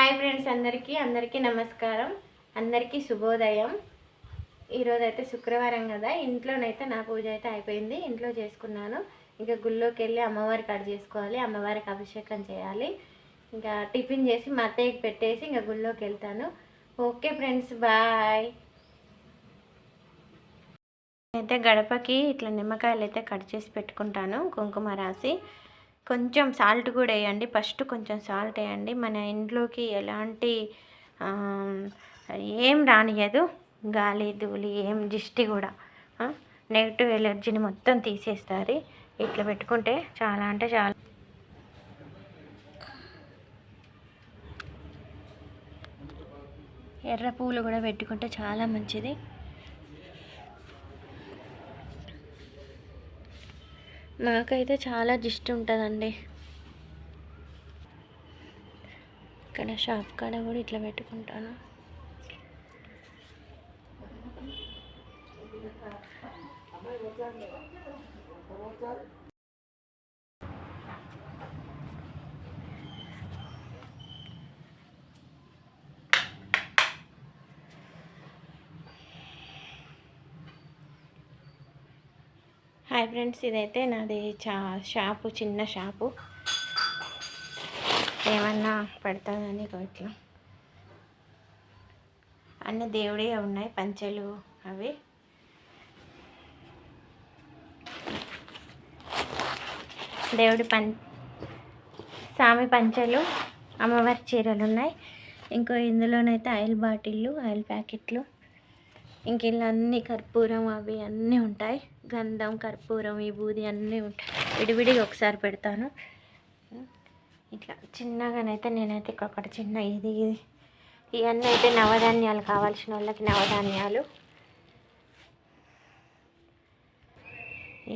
Hi friends, అందరికీ నమస్కారం. అందరికీ శుభోదయం. ఈరోజు అయితే శుక్రవారం కదా, ఇంట్లోనైతే నా పూజ అయితే అయిపోయింది. ఇంట్లో చేసుకున్నాను. ఇంకా గుళ్ళోకి వెళ్ళి అమ్మవారికి అడి చేసుకోవాలి, అమ్మవారికి అభిషేకం చేయాలి. ఇంకా టిఫిన్ చేసి మా అత్తయ్యకి పెట్టేసి ఇంకా గుళ్ళోకి వెళ్తాను. Okay friends, bye. అయితే గడపకి ఇట్లా నిమ్మకాయలు అయితే కట్ చేసి పెట్టుకుంటాను, కుంకుమ రాసి. కొంచెం సాల్ట్ కూడా వేయండి, ఫస్ట్ కొంచెం సాల్ట్ వేయండి. మన ఇంట్లోకి ఎలాంటి ఏం రానియదు, గాలి ధూళి ఏం దిష్టి కూడా, నెగిటివ్ ఎనర్జీని మొత్తం తీసేస్తారు. ఇట్లా పెట్టుకుంటే చాలా అంటే చాలా. ఎర్ర పూలు కూడా పెట్టుకుంటే చాలా మంచిది. నాకైతే చాలా దిష్టి ఉంటుందండి. ఇక్కడ షాప్ కాడ కూడా ఇట్లా పెట్టుకుంటాను. హాయ్ ఫ్రెండ్స్, ఇదైతే నాది షాపు, చిన్న షాపు. ఏమన్నా పెడతానని ఇట్లా అన్ని దేవుడే ఉన్నాయి, పంచెలు అవి. దేవుడి స్వామి పంచెలు, అమ్మవారి చీరలు ఉన్నాయి. ఇంకో ఇందులోనైతే ఆయిల్ బాటిళ్ళు, ఆయిల్ ప్యాకెట్లు, ఇంక ఇలా అన్ని కర్పూరం అవి అన్నీ ఉంటాయి. గంధం, కర్పూరం, విభూది అన్నీ ఉంటాయి. విడివిడిగా ఒకసారి పెడతాను. ఇట్లా చిన్నగానైతే నేనైతే ఒకటి చిన్న ఇవన్నీ అయితే నవధాన్యాలు, కావాల్సిన వాళ్ళకి నవధాన్యాలు.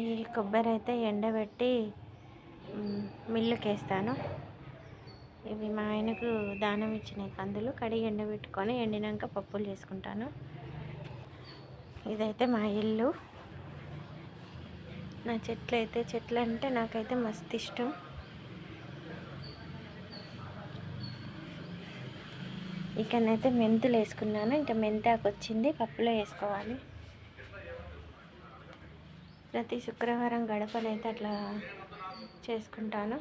ఈ కొబ్బరి అయితే ఎండబెట్టి మిల్లుకి వేస్తాను. ఇవి మా ఆయనకు దానం ఇచ్చినాయి కందులు, కడిగి ఎండబెట్టుకొని ఎండినాక పప్పులు చేసుకుంటాను. ఇదైతే మా ఇల్లు. నా చెట్లు అంటే నాకైతే మస్తు ఇష్టం. ఇక్కడనైతే మెంతులు వేసుకున్నాను. ఇంకా మెంతాకు వచ్చింది, పప్పులో వేసుకోవాలి. ప్రతి శుక్రవారం గడపనైతే అట్లా చేసుకుంటాను.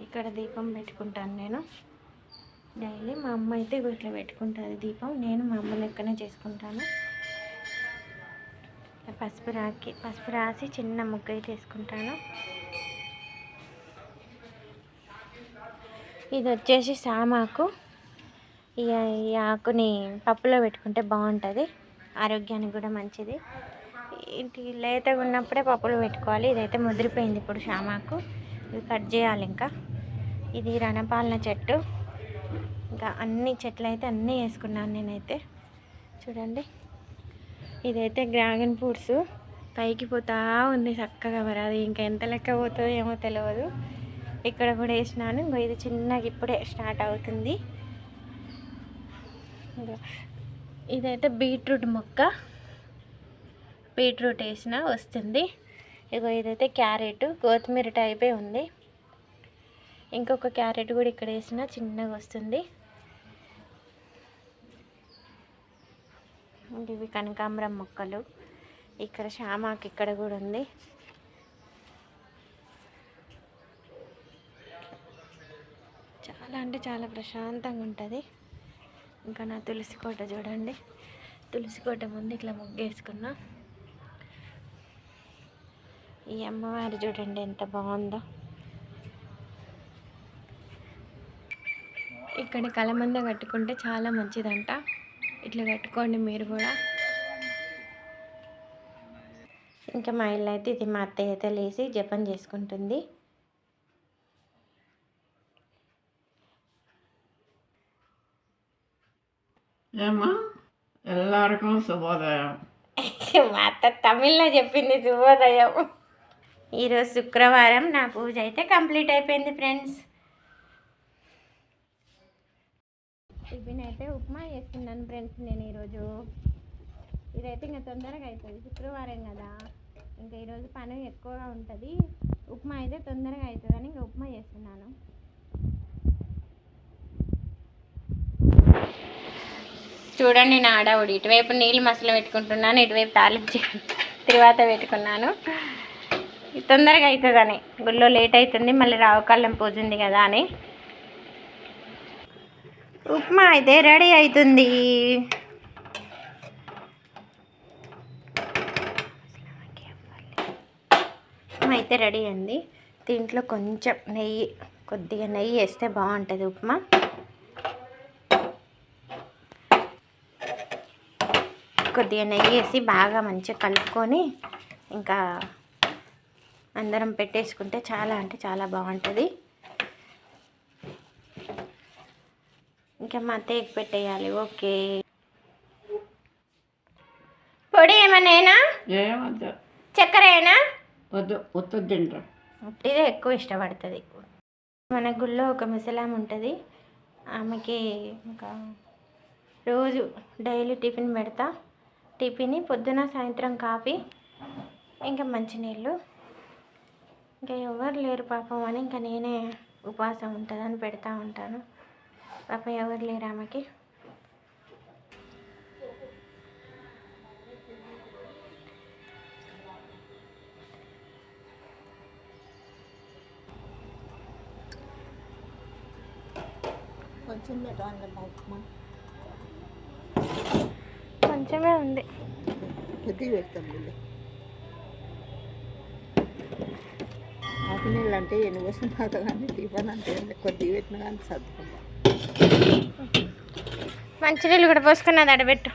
ఇక్కడ దీపం పెట్టుకుంటాను నేను డైలీ. మా అమ్మ అయితే ఇట్లా పెట్టుకుంటుంది దీపం. నేను మా అమ్మ లెక్కనే చేసుకుంటాను. పసుపు రాసి చిన్న ముగ్గు అయితే వేసుకుంటాను. ఇది వచ్చేసి సామాకు. ఈ ఆకుని పప్పులో పెట్టుకుంటే బాగుంటుంది, ఆరోగ్యానికి కూడా మంచిది. ఇంటి లేతగా ఉన్నప్పుడే పప్పులో పెట్టుకోవాలి. ఇదైతే ముదిరిపోయింది ఇప్పుడు సామాకు, ఇది కట్ చేయాలి. ఇంకా ఇది రణపాలన చెట్టు. ఇంకా అన్ని చెట్లు అయితే అన్నీ వేసుకున్నాను నేనైతే. చూడండి, ఇదైతే డ్రాగన్ ఫ్రూట్స్ పైకి పోతా ఉంది చక్కగా. మరి అది ఇంకా ఎంత లెక్క పోతుందో ఏమో తెలియదు. ఇక్కడ కూడా వేసినాను. ఇది చిన్నగా ఇప్పుడే స్టార్ట్ అవుతుంది. ఇదైతే బీట్రూట్ మొక్క, బీట్రూట్ వేసిన వస్తుంది. ఇదైతే క్యారెట్, కొత్తిమీర టైపే ఉంది. ఇంకొక క్యారెట్ కూడా ఇక్కడ వేసిన చిన్నగా వస్తుంది. ఇవి కనకాంబరం మొక్కలు. ఇక్కడ షామాకు ఇక్కడ కూడా ఉంది. చాలా అంటే చాలా ప్రశాంతంగా ఉంటుంది. ఇంకా నా తులసి కోట చూడండి, తులసి కోట ముందు ఇట్లా ముగ్గేసుకున్నా. ఈ అమ్మవారు చూడండి ఎంత బాగుందో. ఇక్కడ కలమంద కట్టుకుంటే చాలా మంచిదంట. ఇట్లా కట్టుకోండి మీరు కూడా. ఇంకా మా ఇల్లు అయితే ఇది. మా అత్తయ్య అయితే లేచి జపం చేసుకుంటుంది. ఎల్లరికం శుభోదయం. మా అత్త తమిళ్లో చెప్పింది శుభోదయం. ఈరోజు శుక్రవారం నా పూజ అయితే కంప్లీట్ అయిపోయింది ఫ్రెండ్స్. టిఫిన్ అయితే ఉప్మా చేస్తున్నాను ఫ్రెండ్స్ నేను ఈరోజు. ఇదైతే ఇంకా తొందరగా అవుతుంది, శుక్రవారం కదా. ఇంకా ఈరోజు పని ఎక్కువగా ఉంటుంది. ఉప్మా అయితే తొందరగా అవుతుందని ఇంకా ఉప్మా చేస్తున్నాను. చూడండి నా ఆడవుడు ఇటువైపు నీళ్ళు మసలు పెట్టుకుంటున్నాను, ఇటువైపు తాలించి తర్వాత పెట్టుకున్నాను. తొందరగా అవుతుందని గుళ్ళో లేట్ అవుతుంది, మళ్ళీ రావుకాలం పూజ ఉంది కదా అని. ఉప్మా అయితే రెడీ అవుతుంది. ఉప్మా అయితే రెడీ అయింది. దీంట్లో కొంచెం నెయ్యి, కొద్దిగా నెయ్యి వేస్తే బాగుంటుంది ఉప్మా. కొద్దిగా నెయ్యి వేసి బాగా మంచిగా కలుపుకొని ఇంకా అందరం పెట్టేసుకుంటే చాలా అంటే చాలా బాగుంటుంది. ఇంకా మా అత్తయ్యకి పెట్టేయాలి. ఓకే, పొడి ఏమన్నా ఏమద్దు, చక్కెర అయినా వద్దు, ఒత్తు తింటాం. ఇదే ఎక్కువ ఇష్టపడుతుంది. మన గుళ్ళో ఒక ముసలాం ఉంటుంది, ఆమెకి ఇంకా రోజు డైలీ టిఫిన్ పెడతా. టిఫిన్ పొద్దున సాయంత్రం కాఫీ, ఇంకా మంచినీళ్ళు. ఇంకా ఎవరు లేరు పాపం అని ఇంకా నేనే ఉపవాసం ఉంటుందని పెడతా ఉంటాను. పాపం ఎవరు లేరు ఆమెకి. కొంచెమే ఉంది. కొద్దిగా పెడతాం వీళ్ళు ఆకునీళ్ళు అంటే ఎన్ని కోసం తాత కానీ టిఫన్ అంటే కొద్దిగా పెట్టిన కానీ సర్దుకుంటాం. మంచినీళ్ళు కూడా పోసుకున్నది అడబెట్టు.